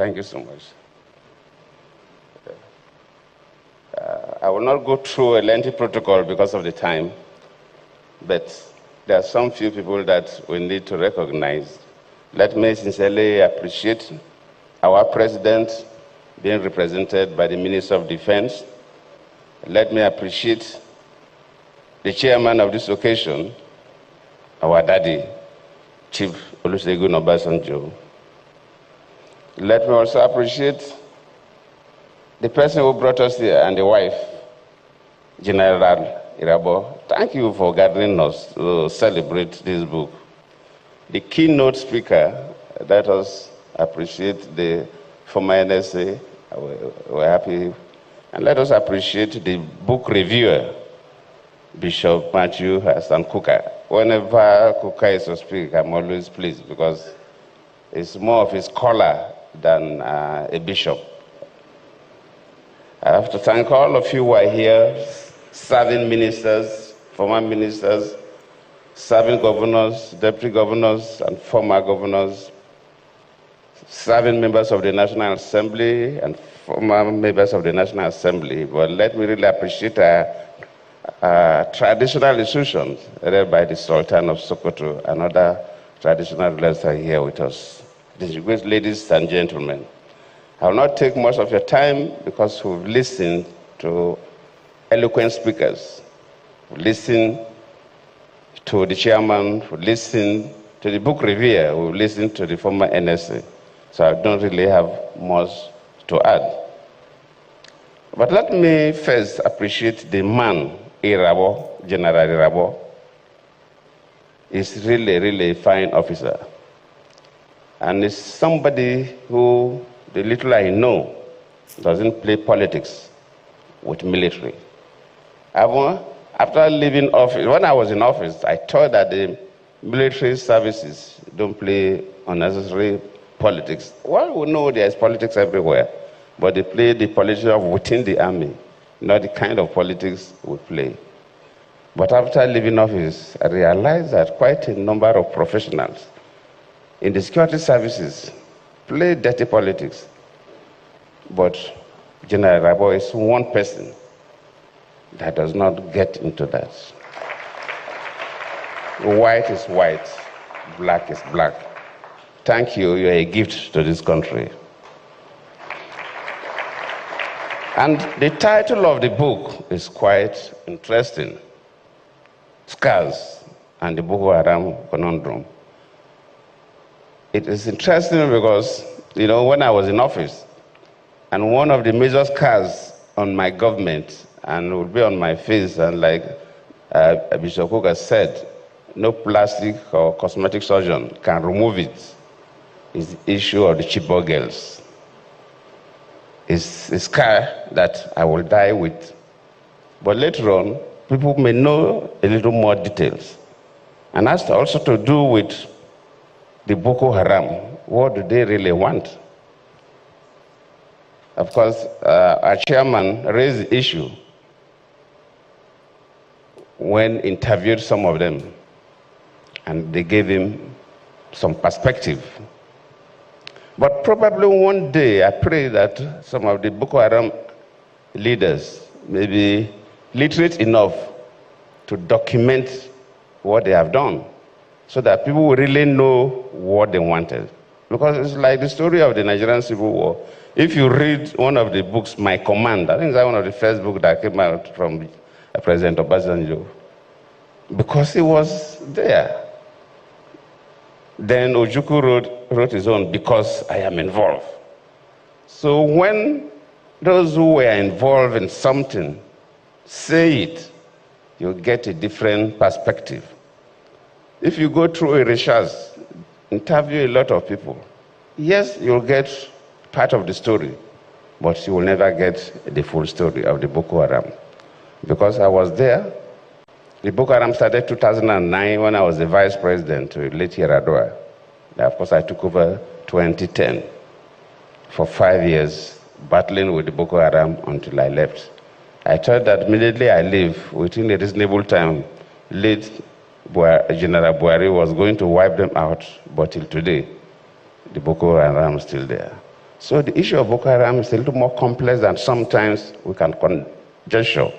Thank you so much. I will not go through a lengthy protocol because of the time, but there are some few people that we need to recognize. Let me sincerely appreciate our president being represented by the Minister of Defense. Let me appreciate the chairman of this occasion, our daddy, Chief Olusegun Obasanjo. Let me also appreciate the person who brought us here and the wife, General Irabo. Thank you for gathering us to celebrate this book. The keynote speaker, let us appreciate the former NSA. We're happy. And let us appreciate the book reviewer, Bishop Matthew Hassan Kuka. Whenever Kuka is to speak, I'm always pleased because it's more of a scholar than a bishop. I have to thank all of you who are here, serving ministers, former ministers, serving governors, deputy governors, and former governors, serving members of the National Assembly and former members of the National Assembly. But let me really appreciate traditional institutions led by the Sultan of Sokoto and other traditional rulers are here with us. Distinguished ladies and gentlemen, I will not take much of your time because we've listened to eloquent speakers. We've listened to the chairman, we've listened to the book reviewer, we've listened to the former NSA. So I don't really have much to add. But let me first appreciate the man, Irabo, General Irabo. He's really a fine officer. And it's somebody who, the little I know, doesn't play politics with military. After leaving office, when I was in office, I thought that the military services don't play unnecessary politics. Well, we know there's politics everywhere, but they play the politics of within the army, not the kind of politics we play. But after leaving office, I realized that quite a number of professionals in the security services play dirty politics. But General Rabo is one person that does not get into that. White is white, black is black. Thank you, you're a gift to this country. And the title of the book is quite interesting. Scars and the Boko Haram Conundrum. It is interesting because, when I was in office, and one of the major scars on my government, and would be on my face, and like Bishop Kuka said, no plastic or cosmetic surgeon can remove it, is the issue of the Chibok girls. It's a scar that I will die with. But later on, people may know a little more details. And that's also to do with the Boko Haram. What do they really want? Of course, our chairman raised the issue when interviewed some of them, and they gave him some perspective. But probably one day, I pray that some of the Boko Haram leaders may be literate enough to document what they have done, so that people will really know what they wanted. Because it's like the story of the Nigerian Civil War. If you read one of the books, My Command, I think that's one of the first books that came out from President Obasanjo, because he was there. Then Ojukwu wrote his own, Because I Am Involved. So when those who were involved in something say it, you get a different perspective. If you go through a research, interview a lot of people, yes, you'll get part of the story, but you will never get the full story of the Boko Haram. Because I was there. The Boko Haram started 2009 when I was the vice president to late Yaradua. Of course, I took over 2010 for 5 years, battling with the Boko Haram until I left. I thought that immediately I leave, within a reasonable time, late General Buhari was going to wipe them out, but till today, the Boko Haram is still there. So the issue of Boko Haram is a little more complex than sometimes we can conjecture.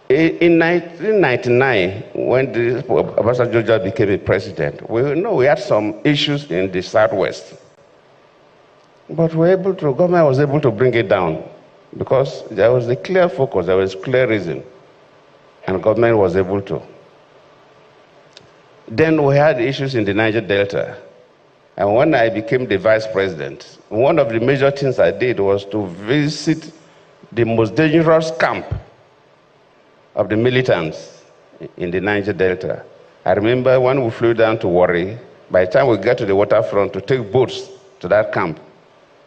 In 1999, when Obasanjo just became a president, we know we had some issues in the Southwest. But government was able to bring it down because there was a clear focus, there was clear reason, and government was able to. Then we had issues in the Niger Delta. And when I became the vice president, one of the major things I did was to visit the most dangerous camp of the militants in the Niger Delta. I remember when we flew down to Warri, by the time we got to the waterfront to take boats to that camp,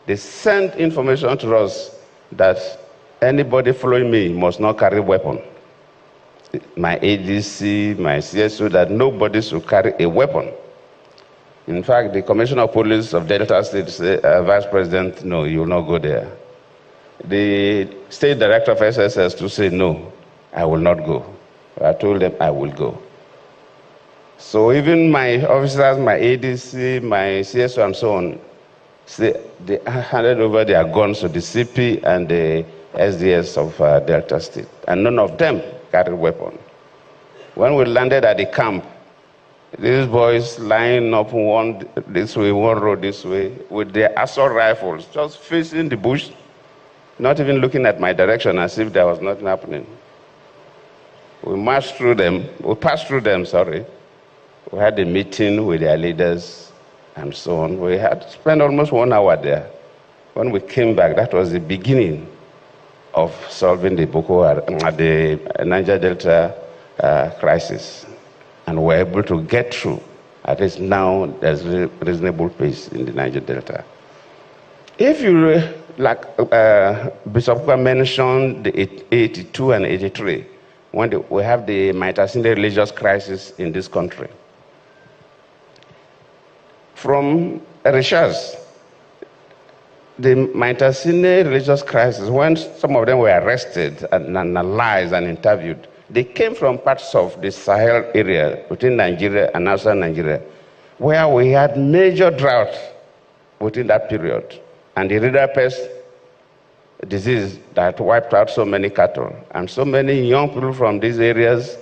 they sent information to us that anybody following me must not carry a weapon. My ADC, my CSO, that nobody should carry a weapon. In fact, the Commissioner of Police of Delta State said, Vice President, no, you will not go there. The State Director of SSS to say, no, I will not go. I told them I will go. So even my officers, my ADC, my CSO, and so on, they handed over their guns to the CP and the SDS of Delta State, and none of them carried weapons. When we landed at the camp, these boys lining up one this way, one road this way, with their assault rifles, just facing the bush, not even looking at my direction as if there was nothing happening. We passed through them, We had a meeting with their leaders and so on. We had spent almost 1 hour there. When we came back, that was the beginning of solving the the Niger Delta crisis. And we're able to get through. At least now, there's a reasonable pace in the Niger Delta. If you, like Bishop Kuka mentioned, the 82 and 83, when we have the Maitasinde religious crisis in this country. From research, the Maitasinde religious crisis, when some of them were arrested and analyzed and interviewed, they came from parts of the Sahel area between Nigeria and outside Nigeria, where we had major drought within that period, and the river pest disease that wiped out so many cattle. And so many young people from these areas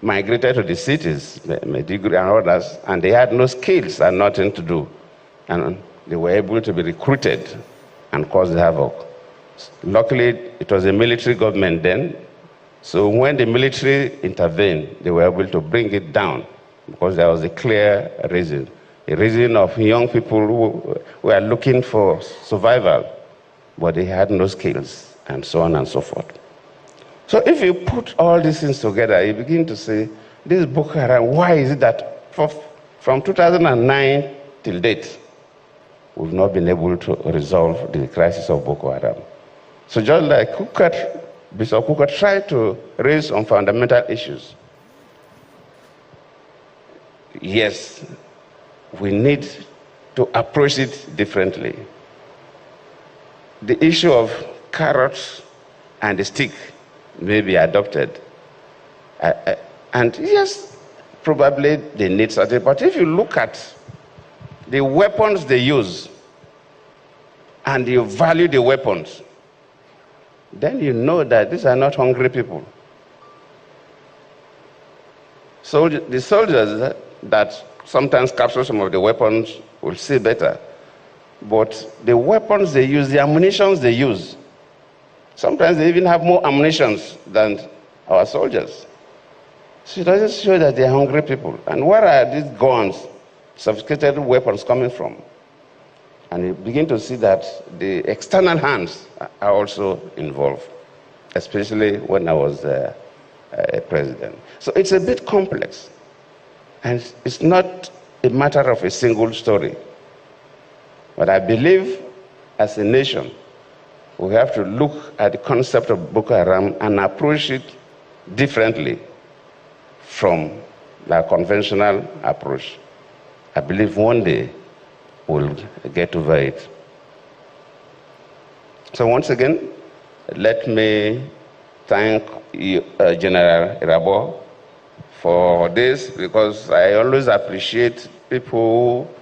migrated to the cities, Maiduguri and others, and they had no skills and nothing to do. And they were able to be recruited and cause havoc. Luckily, it was a military government then, so when the military intervened, they were able to bring it down because there was a clear reason. A reason of young people who were looking for survival, but they had no skills, and so on and so forth. So if you put all these things together, you begin to say, this Boko Haram, why is it that from 2009 till date, we've not been able to resolve the crisis of Boko Haram? So just like Bishop Kuka tried to raise some fundamental issues. Yes, we need to approach it differently. The issue of carrots and the stick may be adopted. And yes, probably they need certain, but if you look at the weapons they use and you value the weapons, then you know that these are not hungry people. So the soldiers that sometimes capture some of the weapons will see better. But the weapons they use, the ammunitions they use, sometimes they even have more ammunitions than our soldiers. So it doesn't show that they're hungry people. And where are these guns, sophisticated weapons coming from? And you begin to see that the external hands are also involved, especially when I was a president. So it's a bit complex. And it's not a matter of a single story. But I believe as a nation, we have to look at the concept of Boko Haram and approach it differently from the conventional approach. I believe one day we'll get over it. So once again, let me thank you, General Irabo, for this, because I always appreciate people who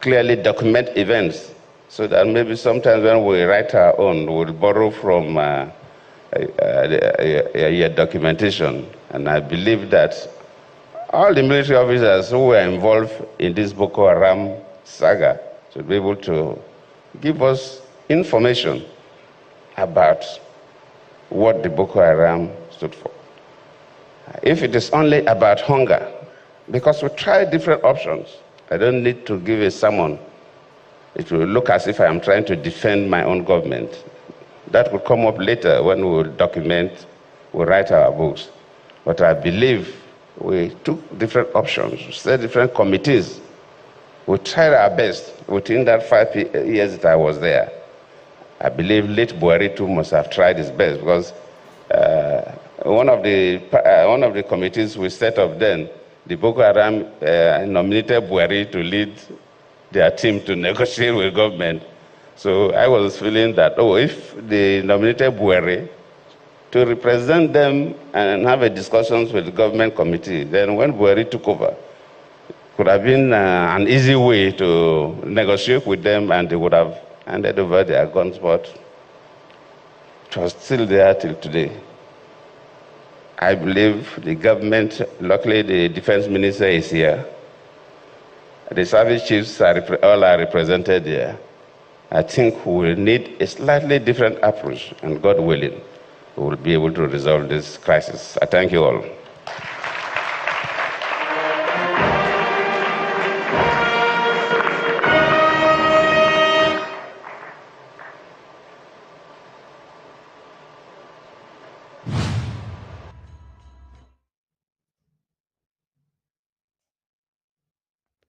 clearly document events so that maybe sometimes when we write our own, we'll borrow from your documentation. And I believe that all the military officers who were involved in this Boko Haram saga should be able to give us information about what the Boko Haram stood for. If it is only about hunger, because we tried different options, I don't need to give a sermon. It will look as if I am trying to defend my own government. That will come up later when we will document, we'll write our books. But I believe we took different options, set different committees. We tried our best within that 5 years that I was there. I believe late Buhari too must have tried his best, because one of the committees we set up then, the Boko Haram nominated Buhari to lead their team to negotiate with government. So I was feeling that, if they nominated Buhari to represent them and have a discussions with the government committee, then when Buhari took over, it could have been an easy way to negotiate with them, and they would have handed over their guns, but it was still there till today. I believe the government, luckily the defense minister is here. The service chiefs all are represented here. I think we will need a slightly different approach, and God willing, we will be able to resolve this crisis. I thank you all.